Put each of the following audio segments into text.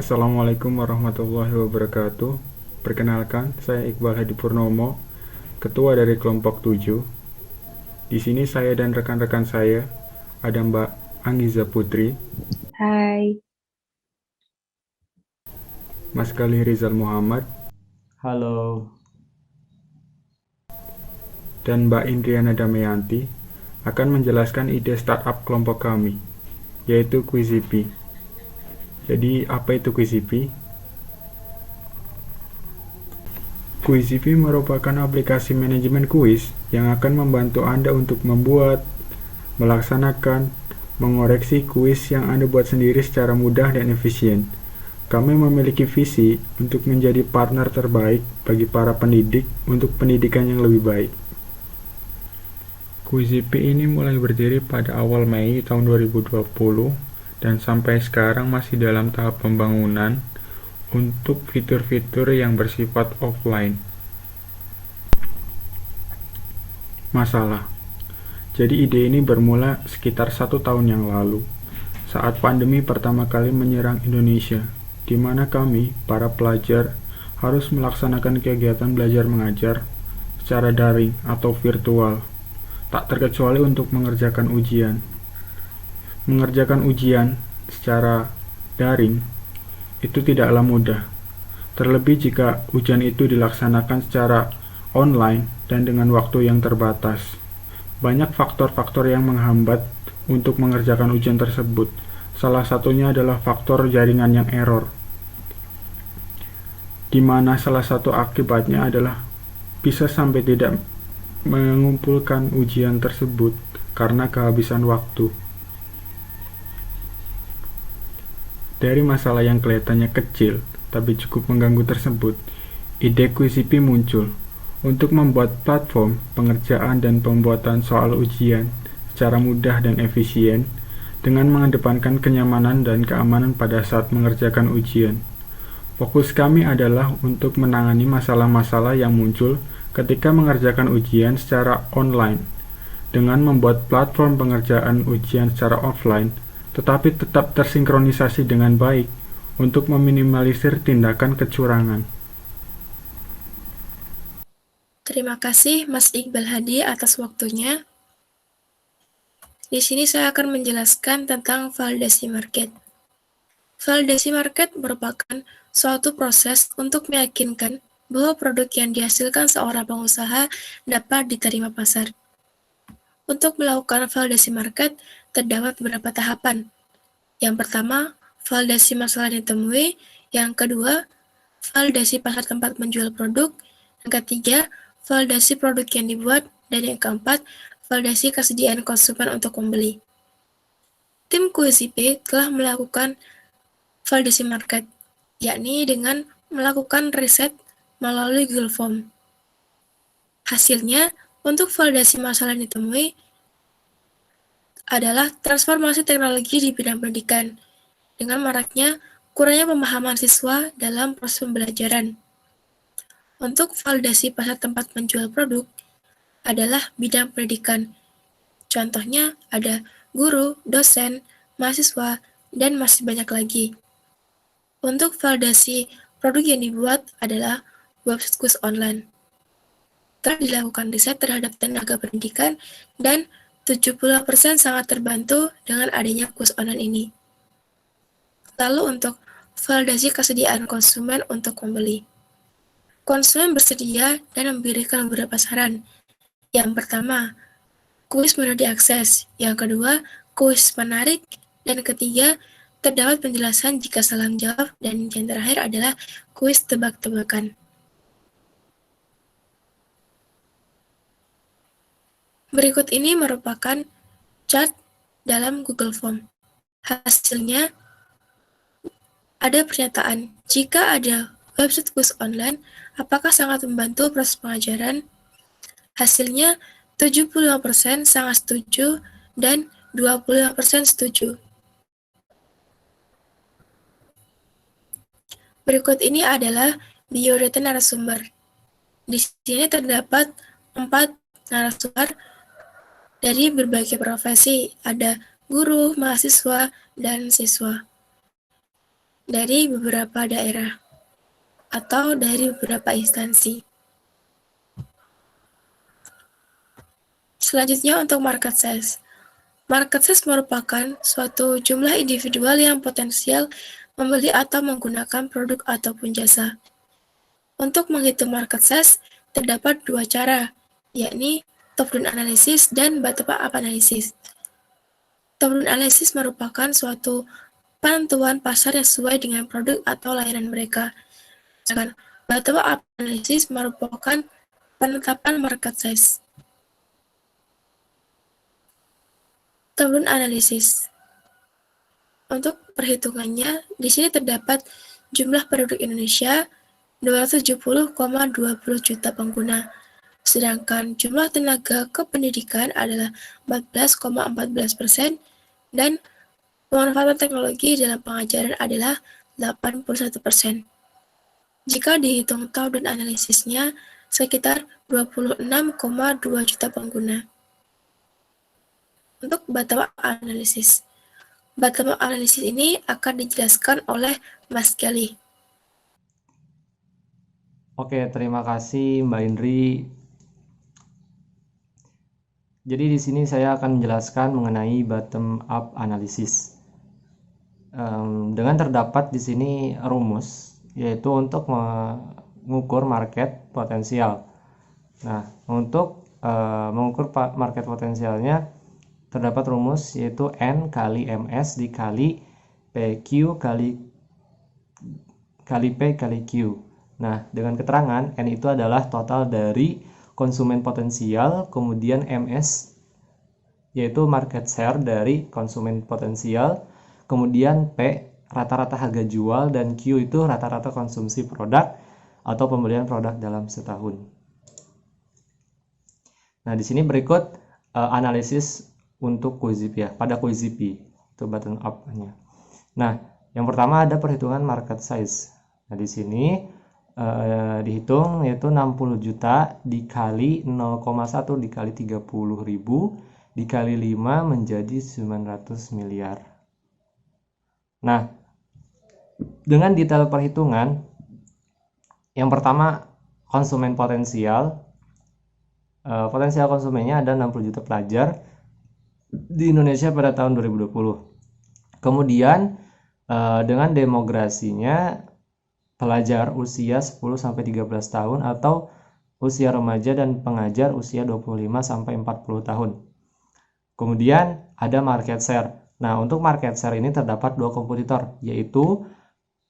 Assalamualaikum warahmatullahi wabarakatuh. Perkenalkan, saya Iqbal Hadi Purnomo, Ketua dari Kelompok 7. Di sini saya dan rekan-rekan saya ada Mbak Anggiza Putri, Hai, Mas Galih Rizal Muhammad, Halo, dan Mbak Indriana Damayanti akan menjelaskan ide startup kelompok kami, yaitu Quizipi. Jadi, apa itu Quizipi? Quizipi merupakan aplikasi manajemen kuis yang akan membantu Anda untuk membuat, melaksanakan, mengoreksi kuis yang Anda buat sendiri secara mudah dan efisien. Kami memiliki visi untuk menjadi partner terbaik bagi para pendidik untuk pendidikan yang lebih baik. Quizipi ini mulai berdiri pada awal Mei tahun 2020 dan sampai sekarang masih dalam tahap pembangunan untuk fitur-fitur yang bersifat offline. Masalah. Jadi ide ini bermula sekitar 1 tahun yang lalu, saat pandemi pertama kali menyerang Indonesia, di mana kami, para pelajar, harus melaksanakan kegiatan belajar mengajar secara daring atau virtual, tak terkecuali untuk mengerjakan ujian. Mengerjakan ujian secara daring itu tidaklah mudah, terlebih jika ujian itu dilaksanakan secara online dan dengan waktu yang terbatas. Banyak faktor-faktor yang menghambat untuk mengerjakan ujian tersebut. Salah satunya adalah faktor jaringan yang error, di mana salah satu akibatnya adalah bisa sampai tidak mengumpulkan ujian tersebut karena kehabisan waktu. Dari masalah yang kelihatannya kecil tapi cukup mengganggu tersebut, ide Quizipi muncul untuk membuat platform pengerjaan dan pembuatan soal ujian secara mudah dan efisien dengan mengedepankan kenyamanan dan keamanan pada saat mengerjakan ujian. Fokus kami adalah untuk menangani masalah-masalah yang muncul ketika mengerjakan ujian secara online dengan membuat platform pengerjaan ujian secara offline tetapi tetap tersinkronisasi dengan baik untuk meminimalisir tindakan kecurangan. Terima kasih Mas Iqbal Hadi atas waktunya. Di sini saya akan menjelaskan tentang validasi market. Validasi market merupakan suatu proses untuk meyakinkan bahwa produk yang dihasilkan seorang pengusaha dapat diterima pasar. Untuk melakukan validasi market, terdapat beberapa tahapan. Yang pertama, validasi masalah ditemui. Yang kedua, validasi pasar tempat menjual produk. Yang ketiga, validasi produk yang dibuat. Dan yang keempat, validasi kesediaan konsumen untuk membeli. Tim QSIP telah melakukan validasi market, yakni dengan melakukan riset melalui Google Form. Hasilnya, untuk validasi masalah yang ditemui adalah transformasi teknologi di bidang pendidikan, dengan maraknya kurangnya pemahaman siswa dalam proses pembelajaran. Untuk validasi pasar tempat menjual produk adalah bidang pendidikan. Contohnya ada guru, dosen, mahasiswa, dan masih banyak lagi. Untuk validasi produk yang dibuat adalah website kurs online. Telah dilakukan riset terhadap tenaga pendidikan dan 70% sangat terbantu dengan adanya kurs online ini. Lalu untuk validasi kesediaan konsumen untuk membeli. Konsumen bersedia dan memberikan beberapa saran. Yang pertama, kuis mudah diakses. Yang kedua, kuis menarik. Dan ketiga, terdapat penjelasan jika salah jawab. Dan yang terakhir adalah kuis tebak-tebakan. Berikut ini merupakan chart dalam Google Form. Hasilnya, ada pernyataan, jika ada website kuis online, apakah sangat membantu proses pengajaran? Hasilnya, 75% sangat setuju dan 25% setuju. Berikut ini adalah biodata narasumber. Di sini terdapat 4 narasumber dari berbagai profesi, ada guru, mahasiswa, dan siswa. dari beberapa daerah atau dari beberapa instansi. Selanjutnya untuk market size. Market size merupakan suatu jumlah individual yang potensial membeli atau menggunakan produk ataupun jasa. Untuk menghitung market size, terdapat dua cara, yakni top-down analysis dan bottom-up analysis. Top-down analysis merupakan suatu penentuan pasar yang sesuai dengan produk atau layanan mereka. Sedangkan bottom-up analysis merupakan penetapan market size. Top-down analysis. Untuk perhitungannya, di sini terdapat jumlah penduduk Indonesia 270,20 juta pengguna, sedangkan jumlah tenaga kependidikan adalah 14,14% dan pemanfaatan teknologi dalam pengajaran adalah 81%. Jika dihitung top-down analisisnya, sekitar 26,2 juta pengguna. Untuk bottom-up analysis. Bottom-up analysis ini akan dijelaskan oleh Mas Kelly. Oke, terima kasih Mbak Indri. Jadi di sini saya akan menjelaskan mengenai bottom-up analysis. Dengan terdapat di sini rumus, yaitu untuk mengukur market potensial. Nah, untuk mengukur market potensialnya, terdapat rumus yaitu N kali MS dikali PQ kali P kali Q. Nah, dengan keterangan N itu adalah total dari konsumen potensial, kemudian MS yaitu market share dari konsumen potensial, kemudian P rata-rata harga jual, dan Q itu rata-rata konsumsi produk atau pembelian produk dalam setahun. Nah, di sini berikut analisis untuk QZP ya, pada QZP itu bottom up-nya. Nah, yang pertama ada perhitungan market size. Nah, di sini dihitung yaitu 60 juta dikali 0,1 dikali 30.000 dikali 5 menjadi 900 miliar. Nah, dengan detail perhitungan, yang pertama konsumen potensial. Potensial konsumennya ada 60 juta pelajar di Indonesia pada tahun 2020. Kemudian dengan demografinya pelajar usia 10-13 tahun atau usia remaja dan pengajar usia 25-40 tahun. Kemudian ada market share. Nah, untuk market share ini terdapat dua kompetitor, yaitu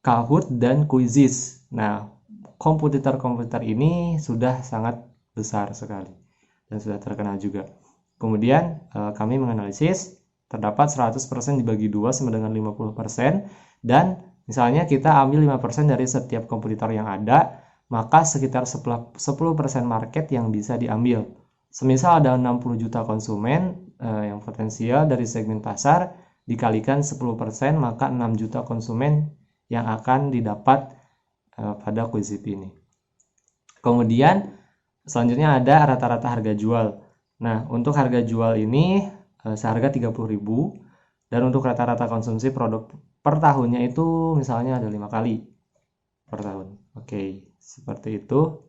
Kahoot dan Quizizz. Nah, kompetitor-kompetitor ini sudah sangat besar sekali dan sudah terkenal juga. Kemudian kami menganalisis terdapat 100% dibagi 2 sama dengan 50%, dan misalnya kita ambil 5% dari setiap kompetitor yang ada, maka sekitar 10% market yang bisa diambil. Semisal ada 60 juta konsumen yang potensial dari segmen pasar, dikalikan 10%, maka 6 juta konsumen yang akan didapat pada QZP ini. Kemudian selanjutnya ada rata-rata harga jual. Nah, untuk harga jual ini seharga 30.000, dan untuk rata-rata konsumsi produk per tahunnya itu misalnya ada 5 kali per tahun. Oke, seperti itu.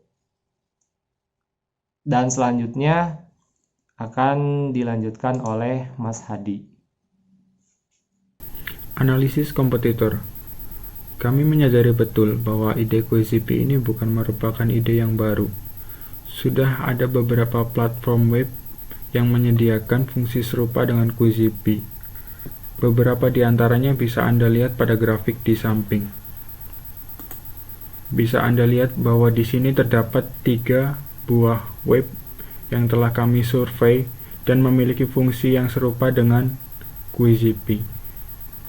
Dan selanjutnya akan dilanjutkan oleh Mas Hadi. Analisis kompetitor. Kami menyadari betul bahwa ide QZP ini bukan merupakan ide yang baru. Sudah ada beberapa platform web yang menyediakan fungsi serupa dengan QZP. Beberapa di antaranya bisa Anda lihat pada grafik di samping. Bisa Anda lihat bahwa di sini terdapat 3 buah web yang telah kami survei dan memiliki fungsi yang serupa dengan QZP.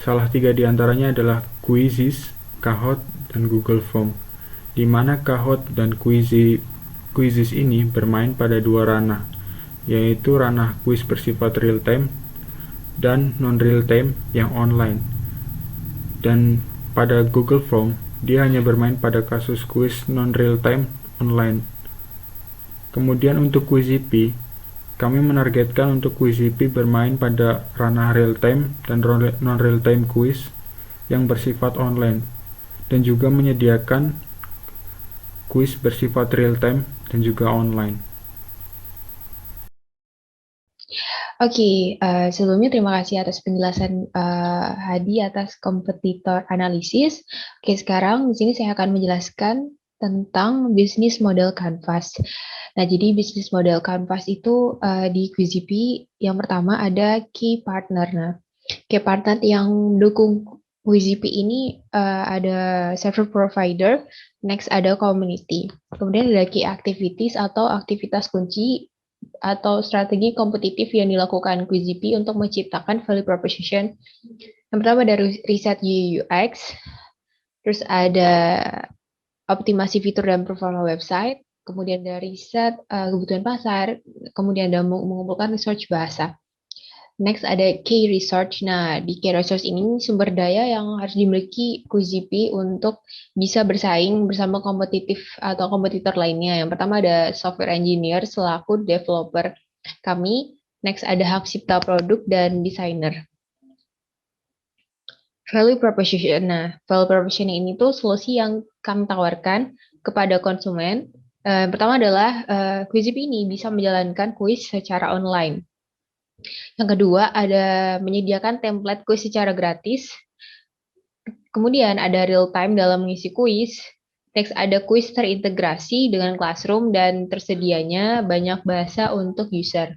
Salah 3 di antaranya adalah Quizizz, Kahoot, dan Google Form, di mana Kahoot dan Quizizz ini bermain pada 2 ranah, yaitu ranah kuis bersifat real-time dan non-real-time yang online. Dan pada Google Form, dia hanya bermain pada kasus kuis non-real-time online. Kemudian untuk QZP, kami menargetkan untuk QZP bermain pada ranah real-time dan non-real-time kuis yang bersifat online, dan juga menyediakan kuis bersifat real-time dan juga online. Oke, sebelumnya terima kasih atas penjelasan Hadi atas kompetitor analisis. Oke, sekarang di sini saya akan menjelaskan tentang bisnis model Canvas. Nah, jadi bisnis model Canvas itu di QZP yang pertama ada key partner. Nah, key partner yang mendukung QZP ini ada server provider, next ada community. Kemudian ada key activities atau aktivitas kunci atau strategi kompetitif yang dilakukan QZP untuk menciptakan value proposition. Yang pertama dari riset UI UX, terus ada optimasi fitur dan performa website, kemudian dari riset kebutuhan pasar, kemudian ada mengumpulkan research bahasa. Next ada key research. Nah, di key research ini sumber daya yang harus dimiliki QZP untuk bisa bersaing bersama kompetitif atau kompetitor lainnya. Yang pertama ada software engineer selaku developer kami. Next ada hak cipta produk dan desainer. Value proposition. Nah, value proposition ini tuh solusi yang kami tawarkan kepada konsumen. Pertama adalah QZP ini bisa menjalankan kuis secara online. Yang kedua, ada menyediakan template kuis secara gratis. Kemudian ada real time dalam mengisi kuis. Next ada kuis terintegrasi dengan classroom dan tersedianya banyak bahasa untuk user.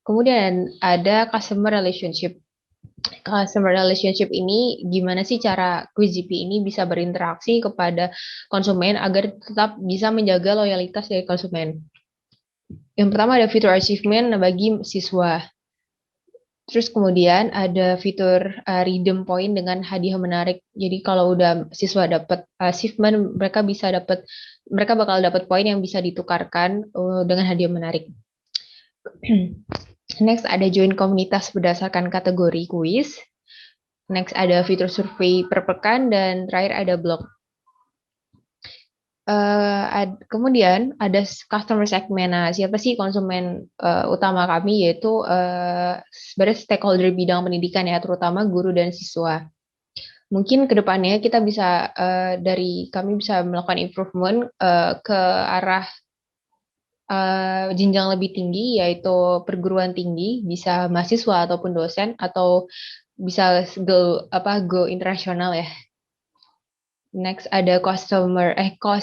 Kemudian ada customer relationship. Customer relationship ini gimana sih cara QZP ini bisa berinteraksi kepada konsumen agar tetap bisa menjaga loyalitas dari konsumen. Yang pertama ada fitur achievement bagi siswa. Terus kemudian ada fitur redeem point dengan hadiah menarik. Jadi kalau udah siswa dapat achievement, mereka bakal dapat poin yang bisa ditukarkan dengan hadiah menarik. Next ada join komunitas berdasarkan kategori kuis. Next ada fitur survei per pekan dan terakhir ada blog. Kemudian ada customer segment. Nah, siapa sih konsumen utama kami, yaitu sebenarnya stakeholder bidang pendidikan ya, terutama guru dan siswa. Mungkin kedepannya kita bisa dari kami bisa melakukan improvement ke arah jenjang lebih tinggi, yaitu perguruan tinggi, bisa mahasiswa ataupun dosen, atau bisa go internasional ya. Next ada cost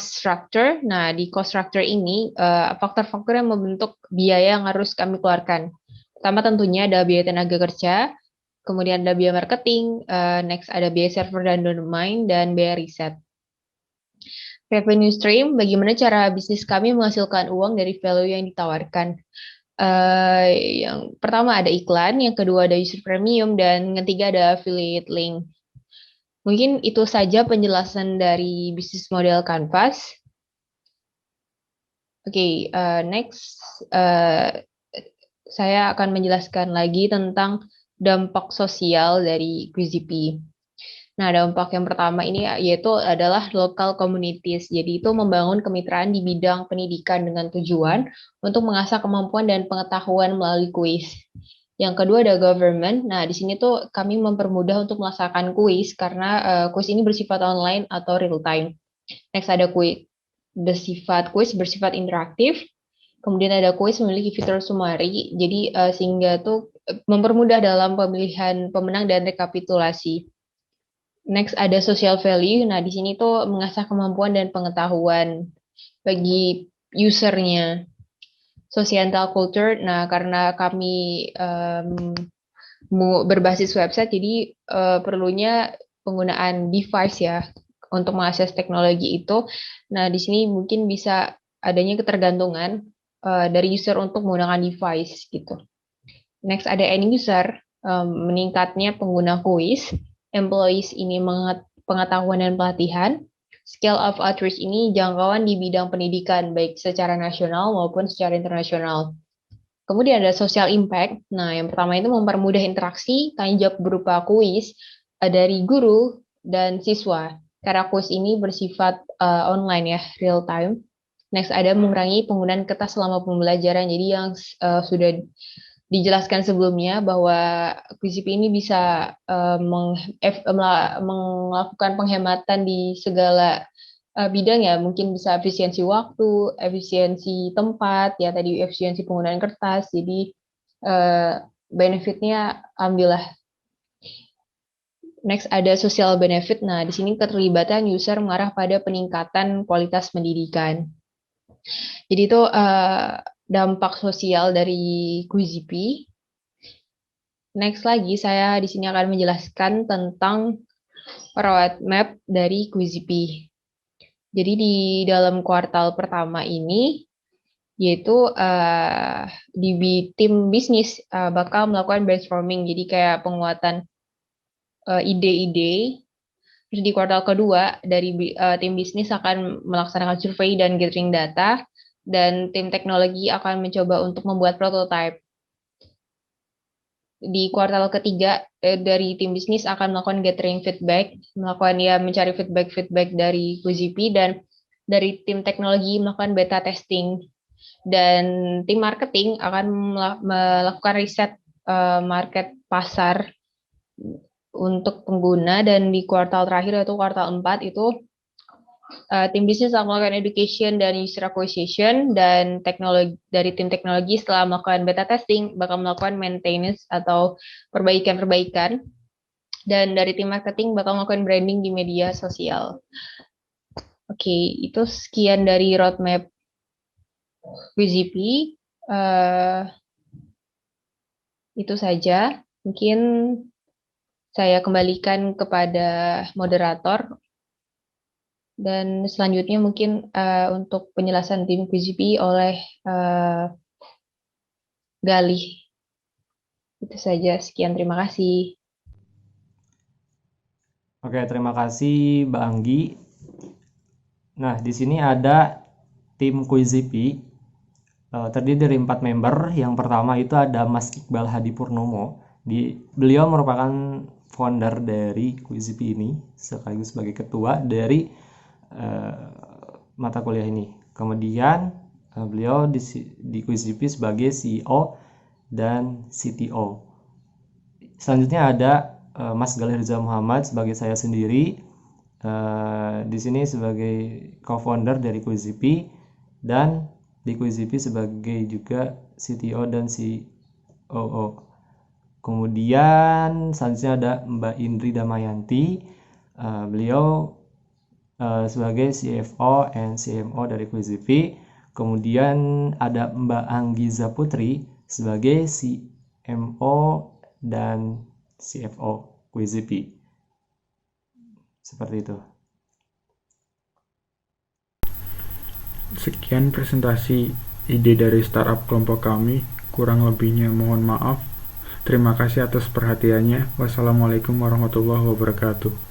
structure. Nah, di cost structure ini faktor-faktor yang membentuk biaya yang harus kami keluarkan. Pertama tentunya ada biaya tenaga kerja, kemudian ada biaya marketing, next ada biaya server dan domain, dan biaya riset. Revenue stream, bagaimana cara bisnis kami menghasilkan uang dari value yang ditawarkan. Yang pertama ada iklan, yang kedua ada user premium, dan yang ketiga ada affiliate link. Mungkin itu saja penjelasan dari bisnis model Canvas. Oke, next saya akan menjelaskan lagi tentang dampak sosial dari QZP. Nah, dampak yang pertama ini yaitu adalah local communities. Jadi itu membangun kemitraan di bidang pendidikan dengan tujuan untuk mengasah kemampuan dan pengetahuan melalui kuis. Yang kedua ada government. Nah, di sini tuh kami mempermudah untuk melaksanakan kuis karena kuis ini bersifat online atau real time. Next ada kuis bersifat interaktif. Kemudian ada kuis memiliki fitur summary. Jadi sehingga tuh mempermudah dalam pemilihan pemenang dan rekapitulasi. Next ada social value. Nah, di sini tuh mengasah kemampuan dan pengetahuan bagi usernya. Societal culture, nah karena kami berbasis website, jadi perlunya penggunaan device ya untuk mengakses teknologi itu. Nah di sini mungkin bisa adanya ketergantungan dari user untuk menggunakan device gitu. Next ada end user, meningkatnya pengguna kuis, employees ini pengetahuan dan pelatihan. Scale of outreach ini jangkauan di bidang pendidikan, baik secara nasional maupun secara internasional. Kemudian ada social impact. Nah, yang pertama itu mempermudah interaksi, tanya jawab berupa kuis dari guru dan siswa. Karena kuis ini bersifat online ya, real time. Next ada mengurangi penggunaan kertas selama pembelajaran. Jadi yang sudah dijelaskan sebelumnya bahwa QCP ini bisa melakukan penghematan di segala bidang ya, mungkin bisa efisiensi waktu, efisiensi tempat, ya tadi efisiensi penggunaan kertas, jadi benefitnya alhamdulillah. Next ada social benefit. Nah, di sini keterlibatan user mengarah pada peningkatan kualitas pendidikan. Jadi itu dampak sosial dari QZP. Next lagi saya di sini akan menjelaskan tentang roadmap dari QZP. Jadi di dalam kuartal pertama ini yaitu di tim bisnis bakal melakukan brainstorming, jadi kayak penguatan ide-ide. Terus di kuartal kedua dari tim bisnis akan melaksanakan survei dan gathering data, dan tim teknologi akan mencoba untuk membuat prototype. Di kuartal ketiga dari tim bisnis akan melakukan gathering feedback, mencari feedback dari QZP, dan dari tim teknologi melakukan beta testing, dan tim marketing akan melakukan riset market pasar untuk pengguna. Dan di kuartal terakhir yaitu kuartal 4 itu tim bisnis akan melakukan education dan user acquisition, dan dari tim teknologi setelah melakukan beta testing bakal melakukan maintenance atau perbaikan-perbaikan, dan dari tim marketing bakal melakukan branding di media sosial. Oke, itu sekian dari roadmap QZP. Itu saja. Mungkin saya kembalikan kepada moderator. Dan selanjutnya mungkin untuk penjelasan tim QZP oleh Galih. Itu saja. Sekian, terima kasih. Oke, terima kasih Mbak Anggi. Nah, di sini ada tim QZP terdiri dari 4 member. Yang pertama itu ada Mas Iqbal Hadi Purnomo. Beliau merupakan founder dari QZP ini, sekaligus sebagai ketua dari mata kuliah ini. Kemudian beliau di QZP sebagai CEO dan CTO. Selanjutnya ada Mas Galih Rizal Muhammad sebagai saya sendiri, di sini sebagai co-founder dari QZP, dan di QZP sebagai juga CTO dan COO. Kemudian selanjutnya ada Mbak Indri Damayanti, beliau sebagai CFO and CMO dari QZP. Kemudian ada Mbak Anggiza Putri sebagai CMO dan CFO QZP. Seperti itu. Sekian presentasi ide dari startup kelompok kami. Kurang lebihnya mohon maaf. Terima kasih atas perhatiannya. Wassalamualaikum warahmatullahi wabarakatuh.